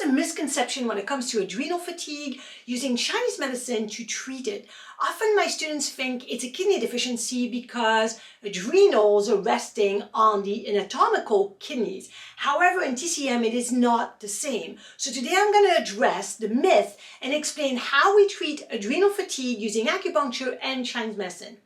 a misconception when it comes to adrenal fatigue, using Chinese medicine to treat it. Often my students think it's a kidney deficiency because adrenals are resting on the anatomical kidneys. However, in TCM, it is not the same. So today I'm going to address the myth and explain how we treat adrenal fatigue using acupuncture and Chinese medicine.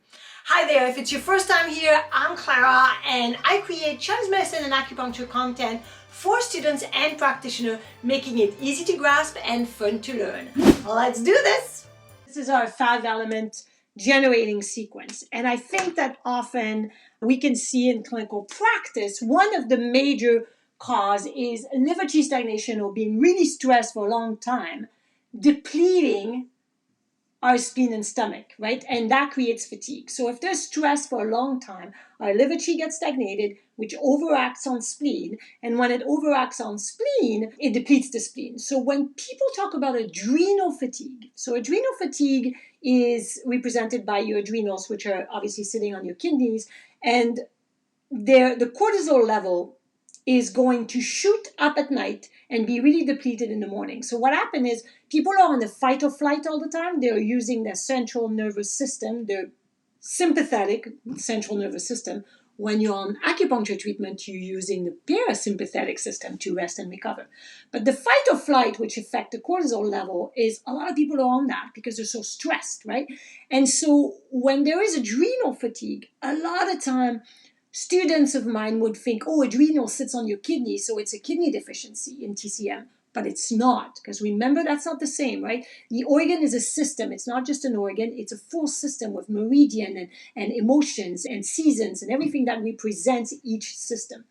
Hi there, if it's your first time here, I'm Clara and I create Chinese medicine and acupuncture content for students and practitioners, making it easy to grasp and fun to learn. Let's do this! This is our 5-element generating sequence. And I think that often we can see in clinical practice, one of the major cause is liver qi stagnation or being really stressed for a long time, depleting our spleen and stomach, right? And that creates fatigue. So if there's stress for a long time, our liver qi gets stagnated, which overacts on spleen. And when it overacts on spleen, it depletes the spleen. So when people talk about adrenal fatigue, so adrenal fatigue is represented by your adrenals, which are obviously sitting on your kidneys, and the cortisol level is going to shoot up at night and be really depleted in the morning. So what happens is people are on the fight or flight all the time. They're using their central nervous system, their sympathetic central nervous system. When you're on acupuncture treatment, you're using the parasympathetic system to rest and recover. But the fight or flight, which affect the cortisol level, is a lot of people are on that because they're so stressed, right? And so when there is adrenal fatigue, a lot of time, students of mine would think, oh, adrenal sits on your kidney, so it's a kidney deficiency in TCM. But it's not, because remember, that's not the same, right? The organ is a system. It's not just an organ. It's a full system with meridian and emotions and seasons and everything that represents each system.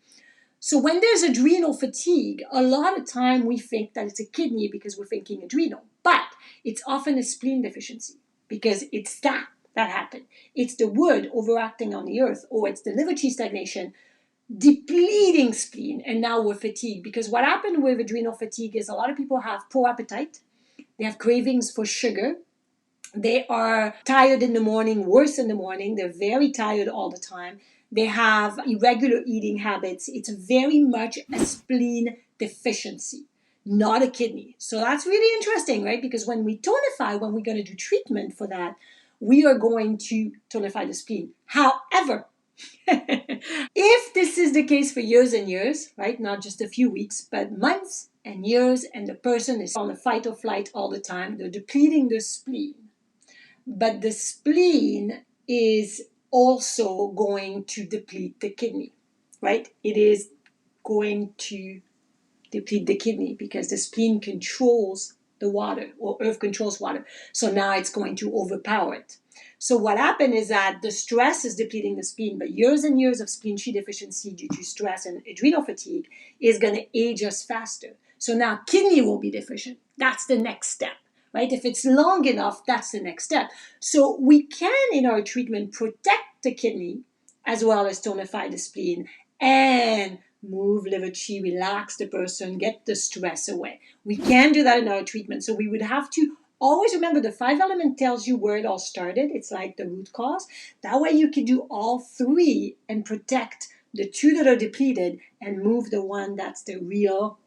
So when there's adrenal fatigue, a lot of time we think that it's a kidney because we're thinking adrenal. But it's often a spleen deficiency because it's that happened. It's the wood overacting on the earth, or it's the liver qi stagnation, depleting spleen, and now we're fatigued. Because what happened with adrenal fatigue is a lot of people have poor appetite. They have cravings for sugar. They are tired in the morning, worse in the morning. They're very tired all the time. They have irregular eating habits. It's very much a spleen deficiency, not a kidney. So that's really interesting, right? Because when we tonify, when we're going to do treatment for that, we are going to tonify the spleen. However, if this is the case for years and years, right, not just a few weeks, but months and years, and the person is on a fight or flight all the time, they're depleting the spleen. But the spleen is also going to deplete the kidney, right? It is going to deplete the kidney because the spleen controls the water, or earth controls water. So now it's going to overpower it. So what happened is that the stress is depleting the spleen, but years and years of spleen qi deficiency due to stress and adrenal fatigue is going to age us faster. So now kidney will be deficient. That's the next step, right? If it's long enough, that's the next step. So we can, in our treatment, protect the kidney as well as tonify the spleen and move liver qi, relax the person, get the stress away. We can do that in our treatment. So we would have to always remember the 5-element tells you where it all started. It's like the root cause. That way you can do all three and protect the two that are depleted and move the one that's the real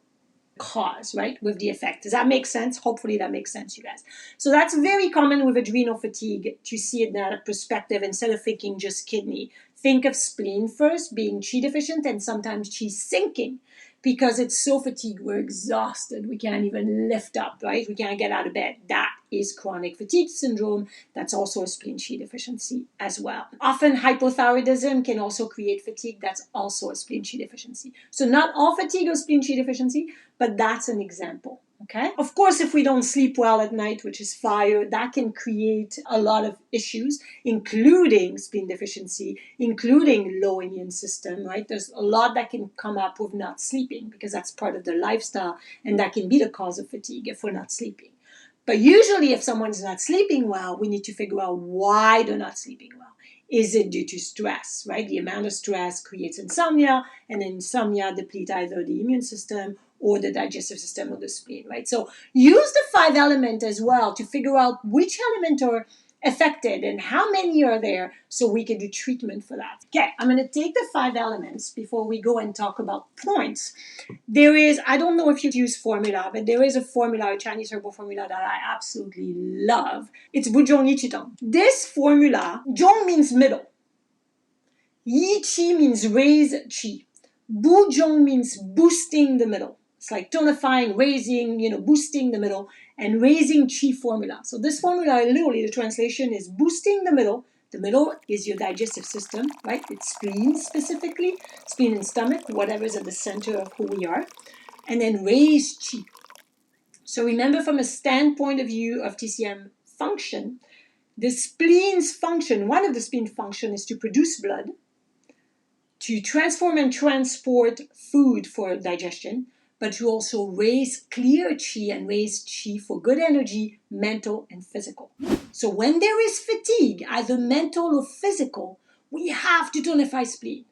cause, right, with the effect. Does that make sense? Hopefully that makes sense, you guys. So that's very common with adrenal fatigue to see it in that perspective instead of thinking just kidney. Think of spleen first, being qi deficient, and sometimes qi sinking because it's so fatigued, we're exhausted, we can't even lift up, right? We can't get out of bed. That is chronic fatigue syndrome. That's also a spleen qi deficiency as well. Often hypothyroidism can also create fatigue. That's also a spleen qi deficiency. So not all fatigue is spleen qi deficiency, but that's an example. Okay. Of course, if we don't sleep well at night, which is fire, that can create a lot of issues, including spleen deficiency, including low immune system, right? There's a lot that can come up with not sleeping because that's part of their lifestyle, and that can be the cause of fatigue if we're not sleeping. But usually if someone's not sleeping well, we need to figure out why they're not sleeping well. Is it due to stress, right? The amount of stress creates insomnia, and insomnia depletes either the immune system or the digestive system or the spleen, right? So use the 5-element as well to figure out which element are affected and how many are there so we can do treatment for that. Okay, I'm going to take the 5 elements before we go and talk about points. There is, I don't know if you use formula, but there is a formula, a Chinese herbal formula that I absolutely love. It's Buzhong Yi Qi Tong. This formula, Zhong means middle. Yi Qi means raise Qi. Buzhong means boosting the middle. It's like tonifying, raising, boosting the middle and raising Qi formula. So this formula, literally the translation is boosting the middle. The middle is your digestive system, right? It's spleen specifically, spleen and stomach, whatever is at the center of who we are. And then raise Qi. So remember, from a standpoint of view of TCM function, the spleen's function, one of the spleen function is to produce blood, to transform and transport food for digestion, but to also raise clear Qi and raise Qi for good energy, mental and physical. So when there is fatigue, either mental or physical, we have to tonify spleen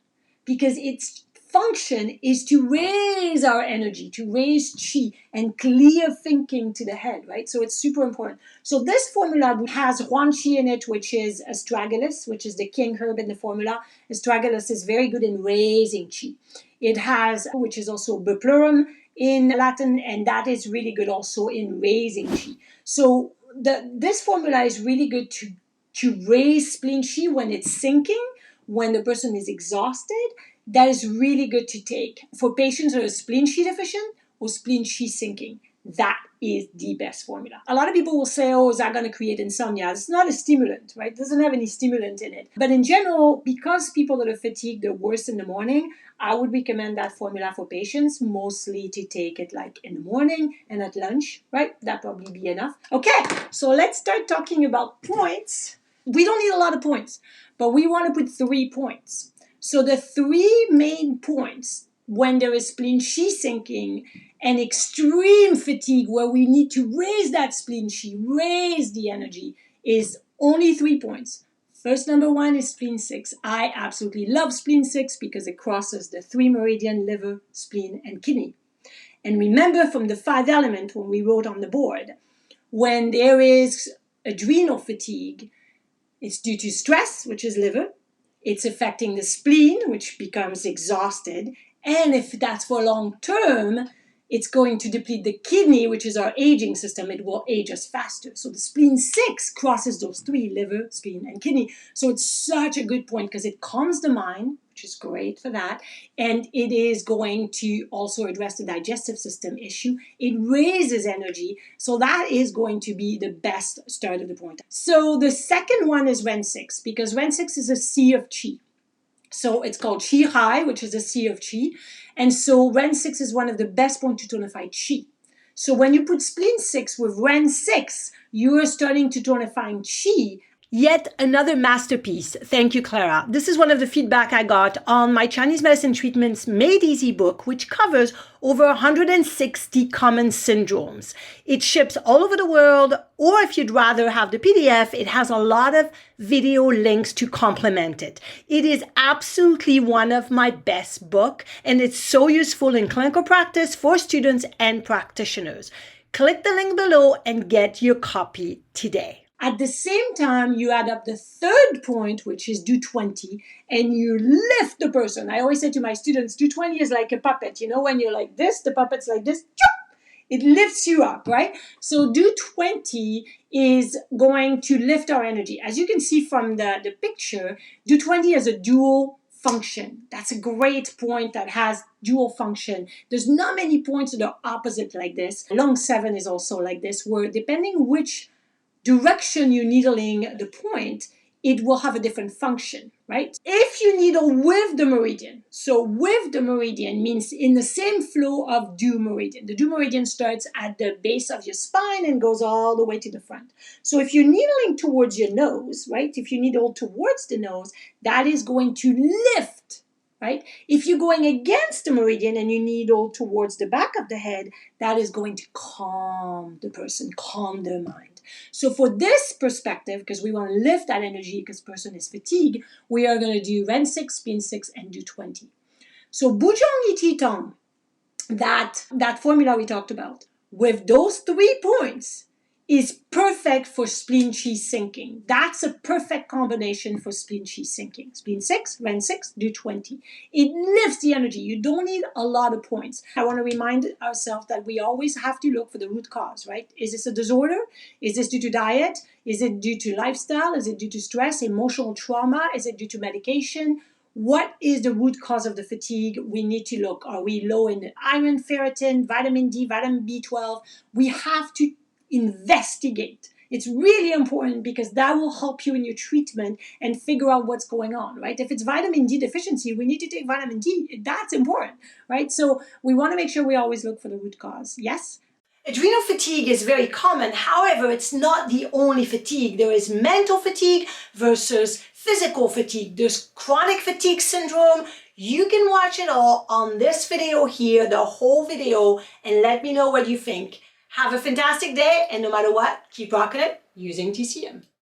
because its function is to raise our energy, to raise Qi and clear thinking to the head, right? So it's super important. So this formula has Huan Qi in it, which is astragalus, which is the king herb in the formula. Astragalus is very good in raising Qi. It has, which is also buplurum in Latin, and that is really good also in raising Qi. So this formula is really good to raise spleen Qi when it's sinking, when the person is exhausted. That is really good to take for patients who are spleen Qi deficient or spleen Qi sinking. That is the best formula. A lot of people will say, oh, is that going to create insomnia? It's not a stimulant, right? It doesn't have any stimulant in it. But in general, because people that are fatigued are worse in the morning, I would recommend that formula for patients, mostly to take it like in the morning and at lunch, right? That'd probably be enough. Okay, so let's start talking about points. We don't need a lot of points, but we want to put 3 points. So the 3 main points when there is spleen Qi sinking and extreme fatigue where we need to raise that spleen Qi, raise the energy, is only 3 points. First, number 1 is spleen 6. I absolutely love spleen 6 because it crosses the 3 meridian, liver, spleen, and kidney. And remember from the 5 element when we wrote on the board, when there is adrenal fatigue, it's due to stress, which is liver. It's affecting the spleen, which becomes exhausted. And if that's for long term, it's going to deplete the kidney, which is our aging system. It will age us faster. So the spleen 6 crosses those 3, liver, spleen, and kidney. So it's such a good point because it calms the mind, which is great for that. And it is going to also address the digestive system issue. It raises energy. So that is going to be the best start of the point. So the second one is Ren 6, because Ren 6 is a sea of Qi. So it's called Qi Hai, which is a sea of Qi. And so Ren 6 is one of the best points to tonify Qi. So when you put spleen 6 with Ren 6, you are starting to tonify Qi. Yet another masterpiece. Thank you, Clara. This is one of the feedback I got on my Chinese Medicine Treatments Made Easy book, which covers over 160 common syndromes. It ships all over the world, or if you'd rather have the PDF, it has a lot of video links to complement it. It is absolutely one of my best books, and it's so useful in clinical practice for students and practitioners. Click the link below and get your copy today. At the same time, you add up the third point, which is do 20, and you lift the person. I always say to my students, do 20 is like a puppet. You know, when you're like this, the puppet's like this, it lifts you up, right? So do 20 is going to lift our energy. As you can see from the picture, do 20 has a dual function. That's a great point that has dual function. There's not many points that are opposite like this. Long 7 is also like this, where depending which direction you're needling the point, it will have a different function, right? If you needle with the meridian, so with the meridian means in the same flow of due meridian. The due meridian starts at the base of your spine and goes all the way to the front. So if you're needling towards your nose, right? If you needle towards the nose, that is going to lift, right? If you're going against the meridian and you needle towards the back of the head, that is going to calm the person, calm their mind. So for this perspective, because we want to lift that energy because the person is fatigued, we are going to do Ren 6, Spleen 6, and do 20. So Buzhong Yi Qi Tong, that formula we talked about, with those 3 points, is perfect for spleen chi sinking. That's a perfect combination for spleen chi sinking. Spleen 6, Ren 6, do 20. It lifts the energy. You don't need a lot of points. I want to remind ourselves that we always have to look for the root cause, right? Is this a disorder? Is this due to diet? Is it due to lifestyle? Is it due to stress, emotional trauma? Is it due to medication? What is the root cause of the fatigue? We need to look. Are we low in iron, ferritin, vitamin D, vitamin B12? We have to investigate. It's really important because that will help you in your treatment and figure out what's going on, right? If it's vitamin D deficiency, we need to take vitamin D. That's important, right? So we want to make sure we always look for the root cause. Yes? Adrenal fatigue is very common. However, it's not the only fatigue. There is mental fatigue versus physical fatigue. There's chronic fatigue syndrome. You can watch it all on this video here, the whole video, and let me know what you think. Have a fantastic day, and no matter what, keep rocking it using TCM.